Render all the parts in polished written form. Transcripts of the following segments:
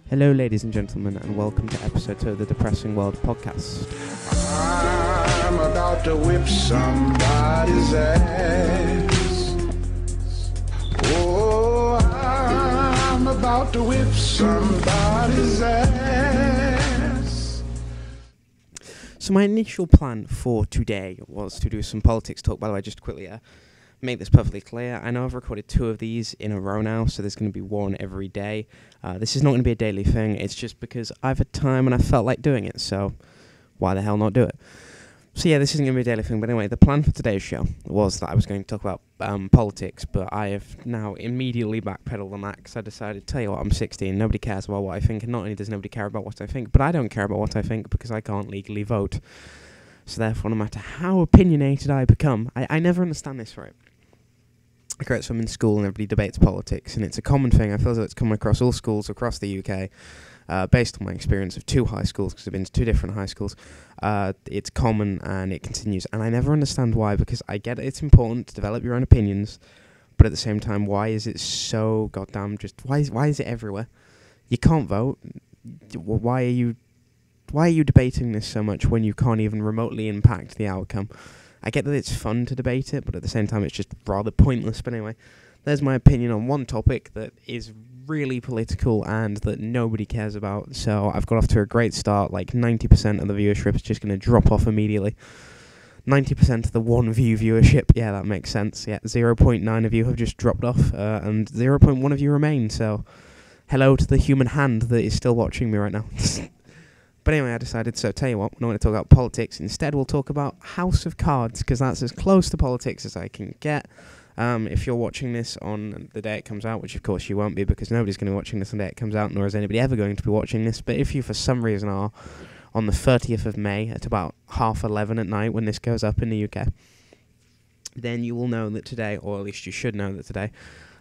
Hello, ladies and gentlemen, and welcome to episode 2 of the Depressing World podcast. I'm about to whip somebody's ass. Oh, I'm about to whip somebody's ass. So my initial plan for today was to do some politics talk. By the way, just quickly make this perfectly clear. I know I've recorded 2 of these in a row now, so there's going to be one every day. This is not going to be a daily thing. It's just because I've had time and I felt like doing it, so why the hell not do it? So yeah, this isn't going to be a daily thing, but anyway, the plan for today's show was that I was going to talk about politics, but I have now immediately backpedaled on that because I decided, tell you what, I'm 16, nobody cares about what I think, and not only does nobody care about what I think, but I don't care about what I think because I can't legally vote. So therefore, no matter how opinionated I become, I never understand this, right? Okay, so I'm in school and everybody debates politics, and it's a common thing. I feel as though it's common across all schools across the UK, based on my experience of 2 high schools, because I've been to 2 different high schools. It's common and it continues, and I never understand why, because I get it's important to develop your own opinions, but at the same time, why is it so goddamn why is it everywhere? You can't vote. Why are you debating this so much when you can't even remotely impact the outcome? I get that it's fun to debate it, but at the same time it's just rather pointless. But anyway, there's my opinion on one topic that is really political and that nobody cares about. So I've got off to a great start. Like 90% of the viewership is just going to drop off immediately. 90% of the 1 view viewership, yeah, that makes sense. Yeah, 0.9 of you have just dropped off, and 0.1 of you remain. So hello to the human hand that is still watching me right now. But anyway, I decided, so tell you what, we're not going to talk about politics. Instead, we'll talk about House of Cards, because that's as close to politics as I can get. If you're watching this on the day it comes out, which of course you won't be, because nobody's going to be watching this on the day it comes out, nor is anybody ever going to be watching this. But if you, for some reason, are on the 30th of May at about 11:30 at night when this goes up in the UK, then you will know that today, or at least you should know that today,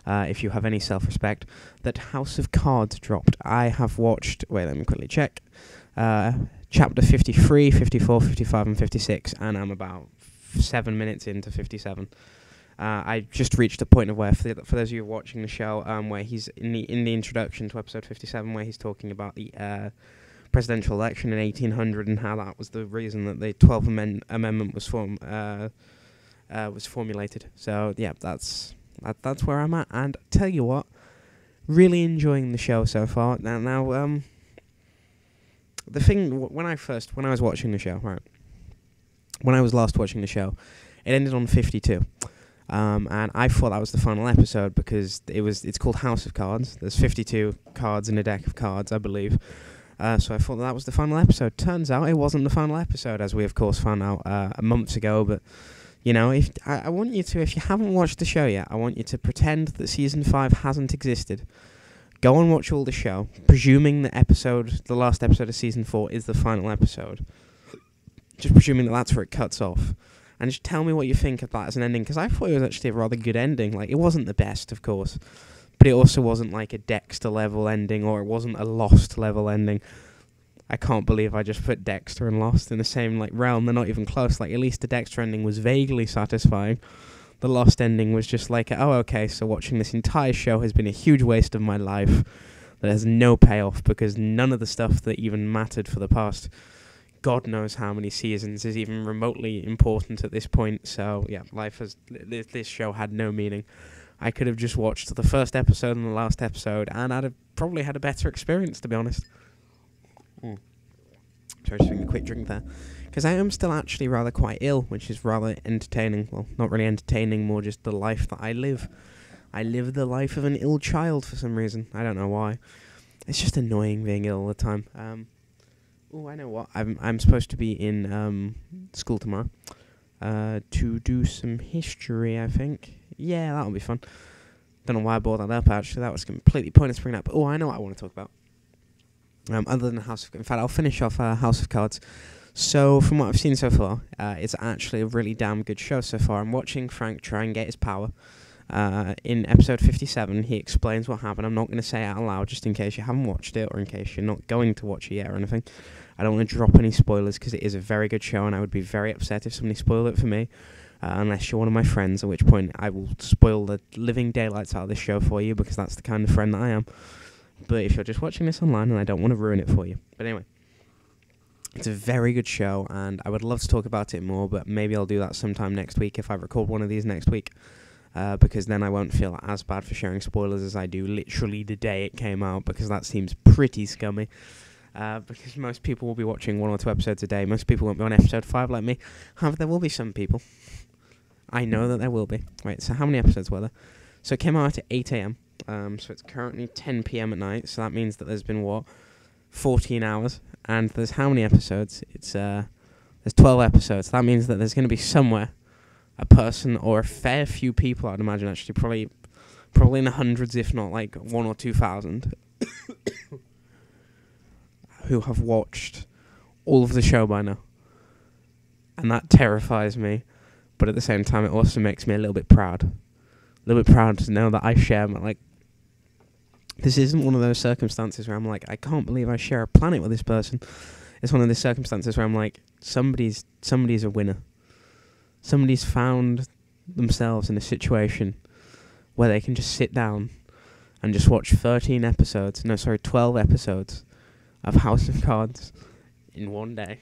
if you have any self-respect, that House of Cards dropped. I have watched, wait, let me quickly check, chapter 53, 54, 55 and 56, and I'm about 7 minutes into 57. I just reached a point of where, for those of you watching the show, where he's in the introduction to episode 57, where he's talking about the presidential election in 1800 and how that was the reason that the 12th Amendment was formulated. So yeah, that's where I'm at. And tell you what, really enjoying the show so far. Now. The thing, when I was watching the show, right, when I was last watching the show, it ended on 52, and I thought that was the final episode because it's called House of Cards. There's 52 cards in a deck of cards, I believe, so I thought that was the final episode. Turns out it wasn't the final episode, as we of course found out months ago, but, you know, if I want you to, if you haven't watched the show yet, I want you to pretend that Season 5 hasn't existed. Go and watch all the show, presuming the last episode of Season 4 is the final episode. Just presuming that that's where it cuts off. And just tell me what you think of that as an ending, because I thought it was actually a rather good ending. Like, it wasn't the best, of course, but it also wasn't like a Dexter-level ending, or it wasn't a Lost-level ending. I can't believe I just put Dexter and Lost in the same realm. They're not even close. Like, at least the Dexter ending was vaguely satisfying. The Lost ending was just like, oh, okay, so watching this entire show has been a huge waste of my life that has no payoff because none of the stuff that even mattered for the past God knows how many seasons is even remotely important at this point. So, yeah, this show had no meaning. I could have just watched the first episode and the last episode, and I'd have probably had a better experience, to be honest. Sorry, just taking a quick drink there. Because I am still actually rather quite ill, which is rather entertaining. Well, not really entertaining, more just the life that I live. I live the life of an ill child for some reason. I don't know why. It's just annoying being ill all the time. I know what. I'm supposed to be in school tomorrow to do some history, I think. Yeah, that'll be fun. Don't know why I brought that up, actually. That was completely pointless to bring up. I know what I want to talk about. Other than in fact, I'll finish off House of Cards. So, from what I've seen so far, it's actually a really damn good show so far. I'm watching Frank try and get his power. In episode 57, he explains what happened. I'm not going to say it out loud, just in case you haven't watched it, or in case you're not going to watch it yet or anything. I don't want to drop any spoilers, because it is a very good show, and I would be very upset if somebody spoiled it for me. Unless you're one of my friends, at which point I will spoil the living daylights out of this show for you, because that's the kind of friend that I am. But if you're just watching this online, and I don't want to ruin it for you. But anyway, it's a very good show, and I would love to talk about it more, but maybe I'll do that sometime next week if I record one of these next week, because then I won't feel as bad for sharing spoilers as I do literally the day it came out, because that seems pretty scummy. Because most people will be watching 1 or 2 episodes a day. Most people won't be on episode 5 like me. However, there will be some people. I know that there will be. Right, so how many episodes were there? So it came out at 8 a.m. So it's currently 10 p.m. at night. So that means that there's been, 14 hours. And there's how many episodes? There's 12 episodes. That means that there's going to be somewhere a person or a fair few people, I'd imagine, actually, probably in the hundreds, if not like 1 or 2,000, who have watched all of the show by now. And that terrifies me. But at the same time, it also makes me a little bit proud. A little bit proud to know that I share this isn't one of those circumstances where I'm like, I can't believe I share a planet with this person. It's one of the circumstances where I'm like, somebody's a winner. Somebody's found themselves in a situation where they can just sit down and just watch 12 episodes of House of Cards in one day.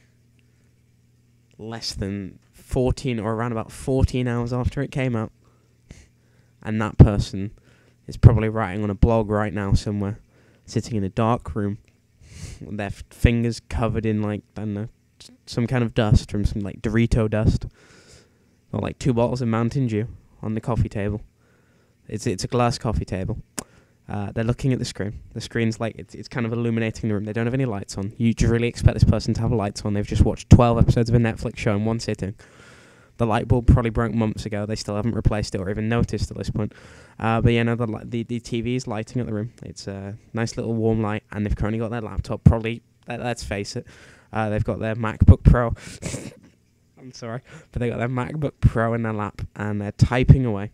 Less than 14 or around about 14 hours after it came out. And that person is probably writing on a blog right now somewhere, sitting in a dark room with their fingers covered in, I don't know, some kind of dust from some, Dorito dust. Or, 2 bottles of Mountain Dew on the coffee table. It's a glass coffee table. They're looking at the screen. The screen's it's kind of illuminating the room. They don't have any lights on. You really expect this person to have lights on. They've just watched 12 episodes of a Netflix show in one sitting. The light bulb probably broke months ago. They still haven't replaced it or even noticed at this point. But yeah, no, the TV is lighting up the room. It's a nice little warm light, and they've currently got their laptop. Probably, let's face it, they've got their MacBook Pro. I'm sorry, but they got their MacBook Pro in their lap, and they're typing away,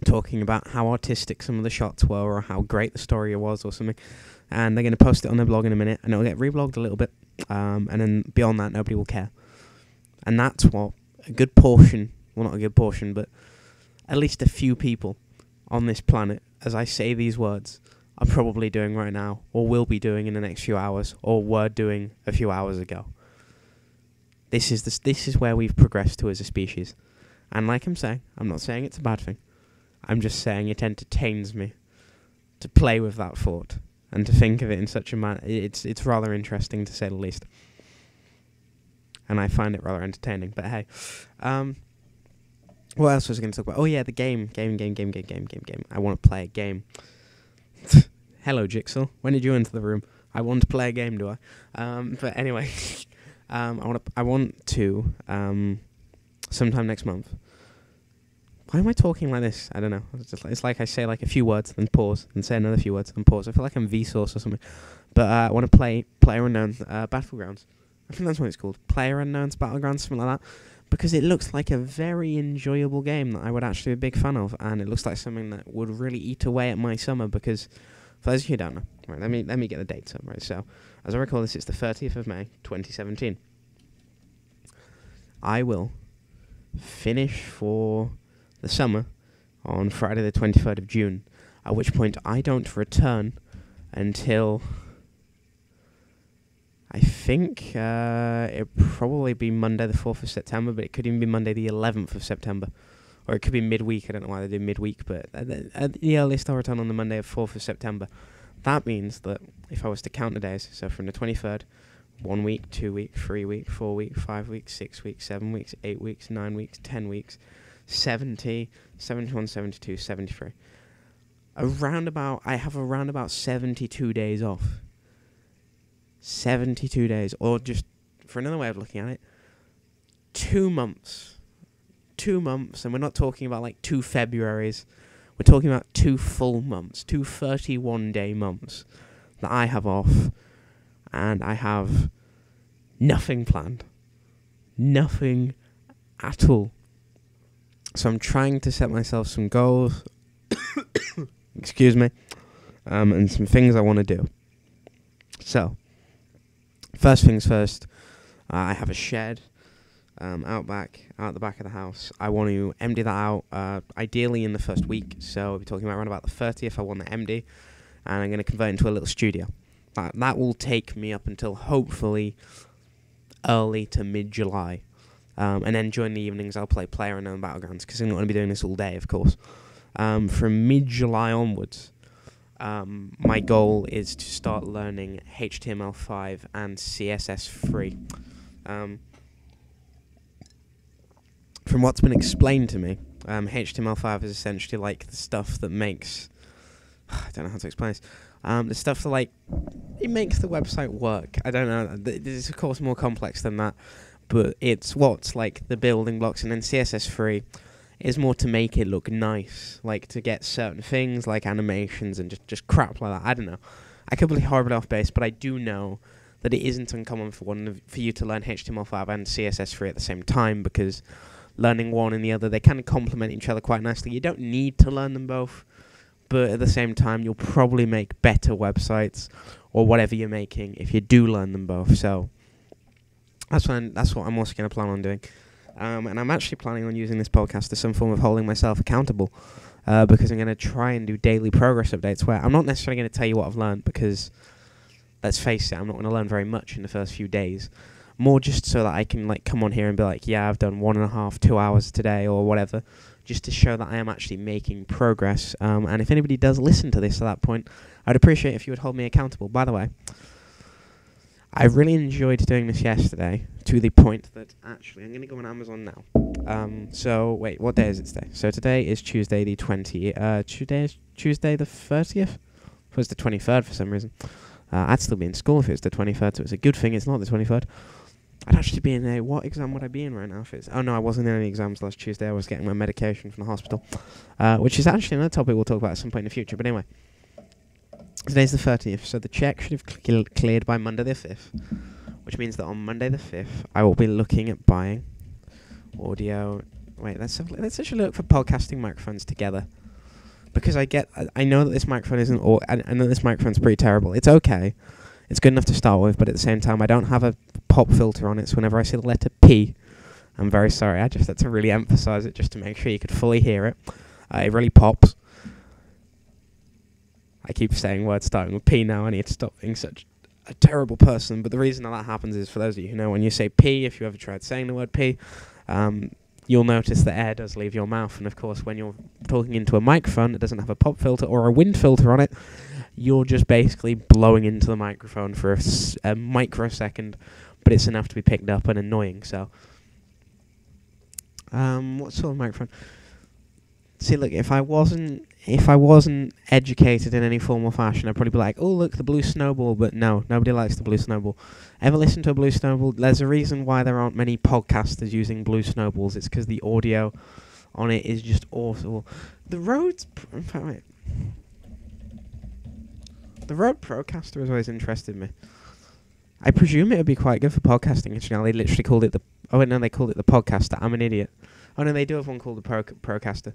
talking about how artistic some of the shots were, or how great the story was, or something. And they're going to post it on their blog in a minute, and it'll get reblogged a little bit, and then beyond that, nobody will care. And that's what a good portion, well, not a good portion, but at least a few people on this planet, as I say these words, are probably doing right now, or will be doing in the next few hours, or were doing a few hours ago. This is where we've progressed to as a species. And like I'm saying, I'm not saying it's a bad thing. I'm just saying it entertains me to play with that thought and to think of it in such a manner. It's rather interesting, to say the least. And I find it rather entertaining. But hey, what else was I going to talk about? Oh yeah, the game. I want to play a game. Hello, Jigsaw. When did you enter the room? I want to play a game, do I? But anyway, I want to sometime next month. Why am I talking like this? I don't know. It's like I say a few words, then pause, and say another few words, then pause. I feel like I'm Vsauce or something. But I want to play PlayerUnknown's Battlegrounds. I think that's what it's called. PlayerUnknown's Battlegrounds, something like that. Because it looks like a very enjoyable game that I would actually be a big fan of. And it looks like something that would really eat away at my summer. Because, for those of you who don't know, right, let me get the dates up. Right, so, as I recall this, it's the 30th of May, 2017. I will finish for the summer on Friday the 23rd of June. At which point I don't return until... I think it'll probably be Monday the 4th of September, but it could even be Monday the 11th of September. Or it could be midweek. I don't know why they do midweek, but at the earliest I'll return on the Monday the 4th of September. That means that if I was to count the days, so from the 23rd, 1 week, 2 weeks, 3 weeks, 4 weeks, 5 weeks, 6 weeks, 7 weeks, 8 weeks, 9 weeks, 10 weeks, 70, 71, 72, 73. I have around about 72 days off. 72 days, or just, for another way of looking at it, 2 months. 2 months, and we're not talking about 2 Februaries. We're talking about 2 full months, 2 31-day months that I have off, and I have nothing planned. Nothing at all. So I'm trying to set myself some goals, excuse me, and some things I want to do. So, first things first, I have a shed out the back of the house. I want to empty that out, ideally in the first week. So we'll be talking about around about the 30th. I want to empty. and I'm going to convert it into a little studio. That will take me up until hopefully early to mid-July. And then during the evenings I'll play PlayerUnknown Battlegrounds, because I'm not going to be doing this all day, of course. From mid-July onwards, my goal is to start learning HTML5 and CSS3. From what's been explained to me, HTML5 is essentially like the stuff that makes... I don't know how to explain this. The stuff that, like, it makes the website work. I don't know. This is, of course, more complex than that. But it's what's, like, the building blocks. And then CSS3 is more to make it look nice. Like, to get certain things, like animations and just crap like that. I don't know. I could be horribly off base, but I do know that it isn't uncommon for you to learn HTML5 and CSS3 at the same time, because learning one and the other, they kind of complement each other quite nicely. You don't need to learn them both, but at the same time, you'll probably make better websites or whatever you're making if you do learn them both. So that's what I'm also going to plan on doing. And I'm actually planning on using this podcast as some form of holding myself accountable, because I'm going to try and do daily progress updates where I'm not necessarily going to tell you what I've learned, because let's face it, I'm not going to learn very much in the first few days. More just so that I can, like, come on here and be like, yeah, I've done 1.5, 2 hours today or whatever, just to show that I am actually making progress. And if anybody does listen to this at that point, I'd appreciate if you would hold me accountable. By the way, I really enjoyed doing this yesterday, to the point that actually I'm going to go on Amazon now. So wait, what day is it today? So today is Tuesday the 20th. Tuesday the 30th? It was the 23rd for some reason. I'd still be in school if it was the 23rd, so it's a good thing it's not the 23rd. I'd actually be in what exam would I be in right now if it's... Oh no, I wasn't in any exams last Tuesday. I was getting my medication from the hospital, which is actually another topic we'll talk about at some point in the future. But anyway, today's the 30th, so the check should have cleared by Monday the 5th, which means that on Monday the 5th, I will be looking at buying audio... Wait, let's actually look for podcasting microphones together. Because I know that this microphone isn't... I know this microphone's pretty terrible. It's okay. It's good enough to start with, but at the same time, I don't have a pop filter on it, so whenever I see the letter P, I'm very sorry. I just had to really emphasize it just to make sure you could fully hear it. It really pops. I keep saying words starting with P now. I need to stop being such a terrible person, but the reason that happens is, for those of you who know, when you say P, if you ever tried saying the word P, you'll notice that air does leave your mouth, and of course, when you're talking into a microphone that doesn't have a pop filter or a wind filter on it, you're just basically blowing into the microphone for a microsecond, but it's enough to be picked up and annoying. So, what sort of microphone? See, look, if I wasn't educated in any form or fashion, I'd probably be like, oh, look, the blue snowball. But no, nobody likes the blue snowball. Ever listen to a blue snowball? There's a reason why there aren't many podcasters using blue snowballs. It's because the audio on it is just awful. The Rode Procaster has always interested me. I presume it would be quite good for podcasting. Actually, they literally called it the... Oh, wait, no, they called it the Podcaster. I'm an idiot. Oh, no, they do have one called the Procaster.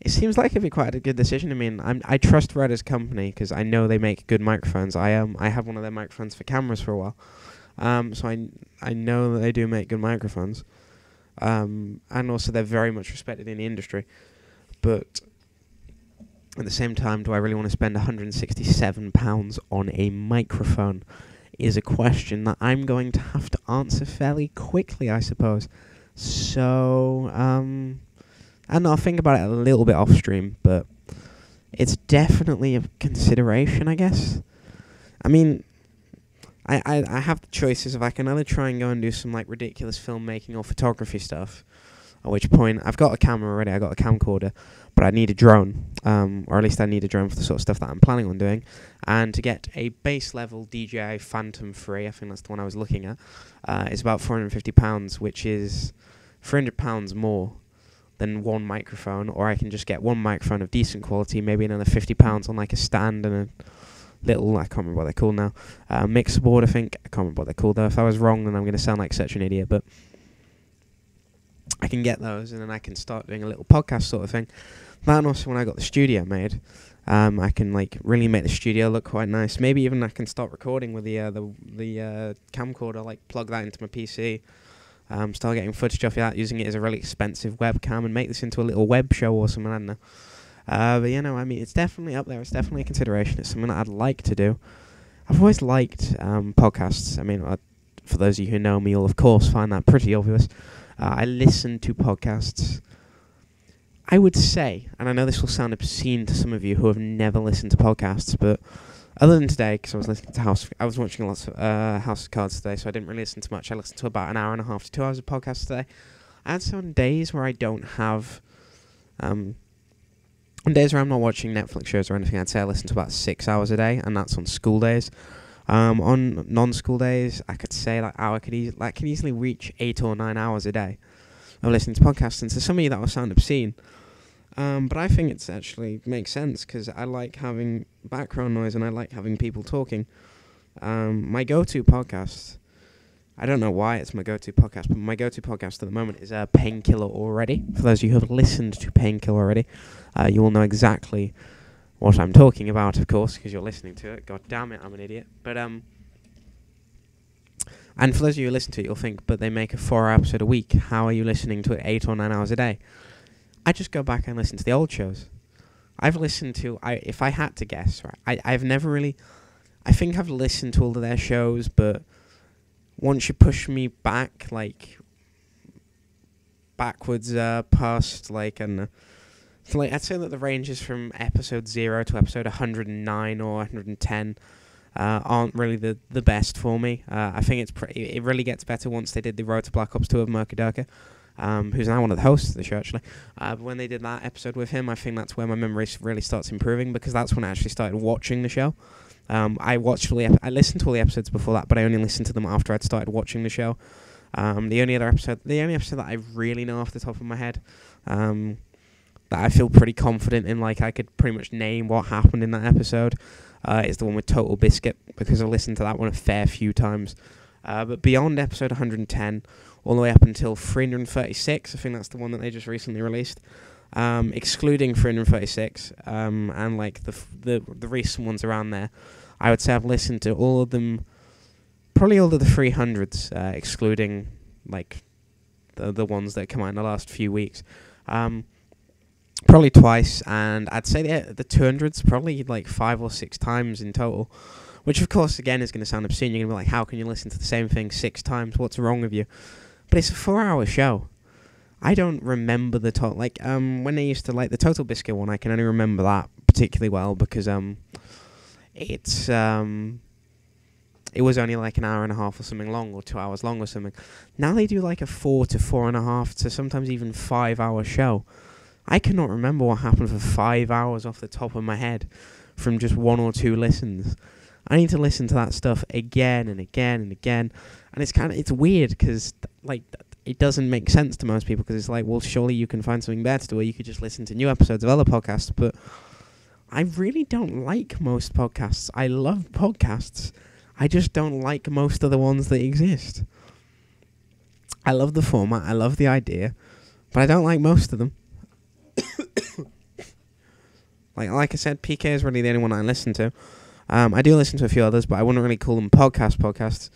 It seems like it'd be quite a good decision. I mean, I trust Rode as a company because I know they make good microphones. I have one of their microphones for cameras for a while. So I know that they do make good microphones. And also they're very much respected in the industry. But at the same time, do I really want to spend £167 on a microphone is a question that I'm going to have to answer fairly quickly, I suppose. So, and I'll think about it a little bit off stream, but it's definitely a consideration, I guess. I mean, I have the choices if I can either try and go and do some like ridiculous filmmaking or photography stuff, at which point I've got a camera already, I got a camcorder, but I need a drone, or at least I need a drone for the sort of stuff that I'm planning on doing, and to get a base level DJI Phantom 3, I think that's the one I was looking at, is about £450, which is £300 more than one microphone, or I can just get one microphone of decent quality, maybe another £50 on like a stand and a little, I can't remember what they're called now, mixer board, I think. I can't remember what they're called though. If I was wrong, then I'm going to sound like such an idiot, but I can get those, and then I can start doing a little podcast sort of thing. And also, when I got the studio made, I can like really make the studio look quite nice. Maybe even I can start recording with the camcorder, like plug that into my PC, start getting footage off that, using it as a really expensive webcam, and make this into a little web show or something. I don't know. But I mean, it's definitely up there. It's definitely a consideration. It's something that I'd like to do. I've always liked podcasts. I mean, for those of you who know me, you'll of course find that pretty obvious. I listen to podcasts. I would say, and I know this will sound obscene to some of you who have never listened to podcasts, but other than today, because I was listening to I was watching lots of House of Cards today, so I didn't really listen to much. I listened to about an hour and a half to 2 hours of podcasts today. I had some days where I don't have, on days where I'm not watching Netflix shows or anything, I'd say I listen to about 6 hours a day, and that's on school days. On non-school days, I could say I could easily reach 8 or 9 hours a day of listening to podcasts. And to some of you that will sound obscene, but I think it's actually makes sense because I like having background noise and I like having people talking. My go-to podcast, I don't know why it's my go-to podcast, but my go-to podcast at the moment is Painkiller Already. For those of you who have listened to Painkiller already, you will know exactly what I'm talking about, of course, because you're listening to it. God damn it, I'm an idiot. But and for those of you who listen to it, you'll think, but they make a 4-hour episode a week. How are you listening to it 8 or 9 hours a day? I just go back and listen to the old shows. I've listened to, if I had to guess, right, I've never really, I think I've listened to all of their shows, but once you push me back, backwards past, so I'd say that the ranges from episode 0 to episode 109 or 110 aren't really the best for me. I think it really gets better once they did the Road to Black Ops 2 of Murky Durka, who's now one of the hosts of the show, actually. But when they did that episode with him, I think that's where my memory really starts improving, because that's when I actually started watching the show. I listened to all the episodes before that, but I only listened to them after I'd started watching the show. The only episode that I really know off the top of my head, that I feel pretty confident in, I could pretty much name what happened in that episode, is the one with Total Biscuit, because I listened to that one a fair few times. But beyond episode 110, all the way up until 336, I think that's the one that they just recently released, excluding 336, and the recent ones around there, I would say I've listened to all of them, probably all of the 300s, excluding the ones that come out in the last few weeks. Probably twice, and I'd say the 200s probably 5 or 6 times in total, which of course again is going to sound obscene. You're going to be like, how can you listen to the same thing 6 times? What's wrong with you? But it's a 4-hour show. I don't remember the total, when they used to the Total Biscuit one, I can only remember that particularly well because it was only an hour and a half or something long, or 2 hours long or something. Now they do a 4 to 4.5 to sometimes even 5-hour show. I cannot remember what happened for 5 hours off the top of my head from just 1 or 2 listens. I need to listen to that stuff again and again and again. And it's weird because, it doesn't make sense to most people, because it's well, surely you can find something better to do, or you could just listen to new episodes of other podcasts. But I really don't like most podcasts. I love podcasts. I just don't like most of the ones that exist. I love the format. I love the idea. But I don't like most of them. Like I said, PK is really the only one I listen to. I do listen to a few others, but I wouldn't really call them podcasts.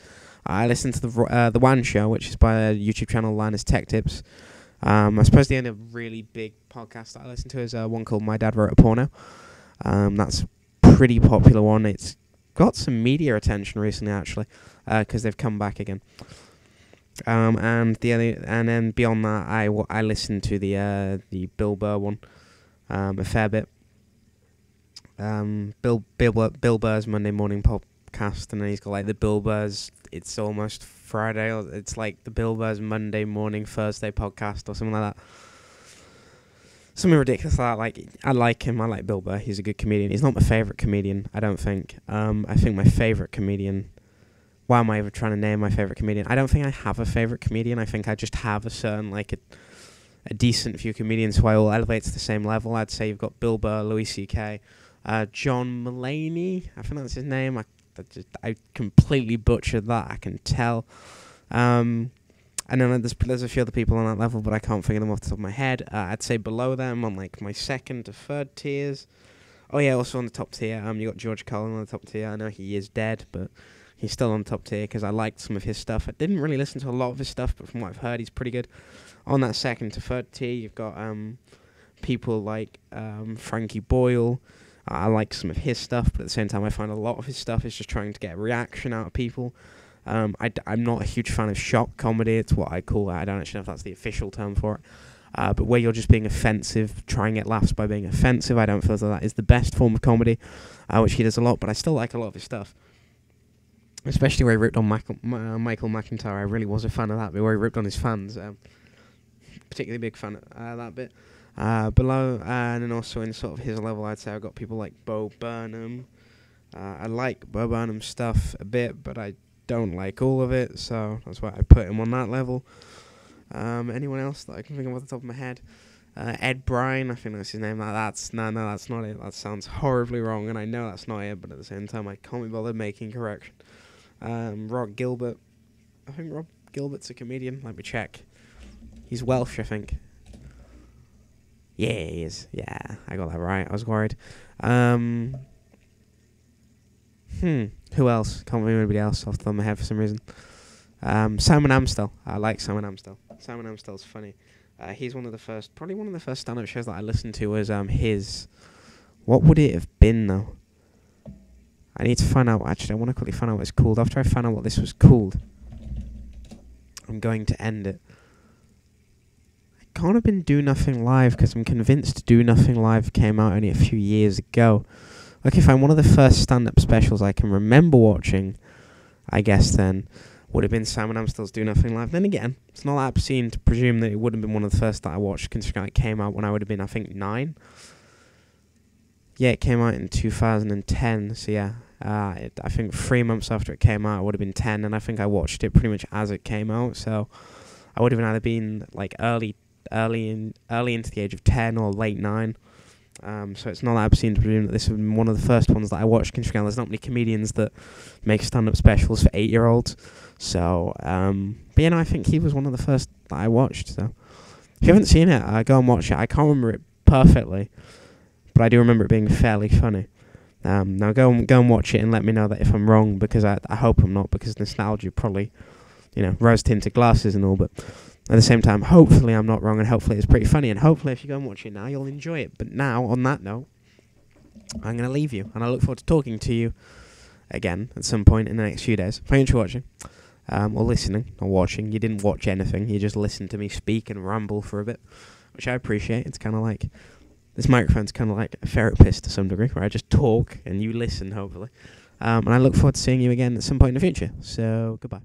I listen to the One Show, which is by a YouTube channel, Linus Tech Tips. I suppose the only really big podcast that I listen to is one called My Dad Wrote a Porno. That's a pretty popular one. It's got some media attention recently, actually, because they've come back again. And then beyond that, I listen to the Bill Burr one a fair bit. Bill Burr's Monday Morning Podcast, and then he's got the Bill Burr's It's Almost Friday, or it's the Bill Burr's Monday Morning Thursday Podcast or something like that. Something ridiculous like that. I like him. I like Bill Burr. He's a good comedian. He's not my favourite comedian, I don't think. I think my favourite comedian... Why am I ever trying to name my favourite comedian? I don't think I have a favourite comedian. I think I just have a certain, a decent few comedians who I all elevate to the same level. I'd say you've got Bill Burr, Louis C.K., John Mulaney, I think that's his name. I completely butchered that, I can tell. And then there's a few other people on that level, but I can't figure them off the top of my head. I'd say below them, on my second to third tiers. Oh yeah, also on the top tier, you got George Carlin on the top tier. I know he is dead, but he's still on the top tier because I liked some of his stuff. I didn't really listen to a lot of his stuff, but from what I've heard, he's pretty good. On that second to third tier, you've got people like Frankie Boyle. I like some of his stuff, but at the same time, I find a lot of his stuff is just trying to get a reaction out of people. I'm not a huge fan of shock comedy. It's what I call it. I don't actually know if that's the official term for it. But where you're just being offensive, trying to get laughs by being offensive, I don't feel as though that is the best form of comedy, which he does a lot, but I still like a lot of his stuff. Especially where he ripped on Michael McIntyre. I really was a fan of that bit, where he ripped on his fans. Particularly big fan of that bit. Below, and then also in sort of his level, I'd say I've got people like Bo Burnham. I like Bo Burnham's stuff a bit, but I don't like all of it, so that's why I put him on that level. Anyone else that I can think of off the top of my head? Ed Bryan, I think that's his name. That's not it. That sounds horribly wrong, and I know that's not it, but at the same time, I can't be bothered making correction. Rob Gilbert. I think Rob Gilbert's a comedian. Let me check. He's Welsh, I think. Yeah, he is. Yeah, I got that right. I was worried. Who else? Can't remember anybody else off the top of my head for some reason. Simon Amstel. I like Simon Amstel. Simon Amstel's funny. He's probably one of the first stand-up shows that I listened to was his. What would it have been though? I need to find out. Actually, I want to quickly find out what it's called. After I find out what this was called, I'm going to end it. It can't have been Do Nothing Live, because I'm convinced Do Nothing Live came out only a few years ago. Okay, fine. One of the first stand-up specials I can remember watching, I guess then, would have been Simon Amstel's Do Nothing Live. Then again, it's not that obscene to presume that it would have been one of the first that I watched, considering it came out when I would have been, I think, 9. Yeah, it came out in 2010, so yeah. I think 3 months after it came out, I would have been 10, and I think I watched it pretty much as it came out, so I would have either been like early into the age of 10 or late 9. So it's not that obscene to presume that this was one of the first ones that I watched, considering there's not many comedians that make stand-up specials for 8-year-olds. So, but yeah, no, I think he was one of the first that I watched. So, if you haven't seen it, go and watch it. I can't remember it perfectly, but I do remember it being fairly funny. Now go and watch it and let me know that if I'm wrong, because I hope I'm not, because nostalgia probably, rose-tinted glasses and all, but at the same time, hopefully I'm not wrong, and hopefully it's pretty funny, and hopefully if you go and watch it now, you'll enjoy it. But now, on that note, I'm going to leave you, and I look forward to talking to you again at some point in the next few days. Thanks for watching, or listening, or watching. You didn't watch anything, you just listened to me speak and ramble for a bit, which I appreciate. It's kind of like, this microphone's kind of like a therapist to some degree, where I just talk and you listen, hopefully. And I look forward to seeing you again at some point in the future. So, goodbye.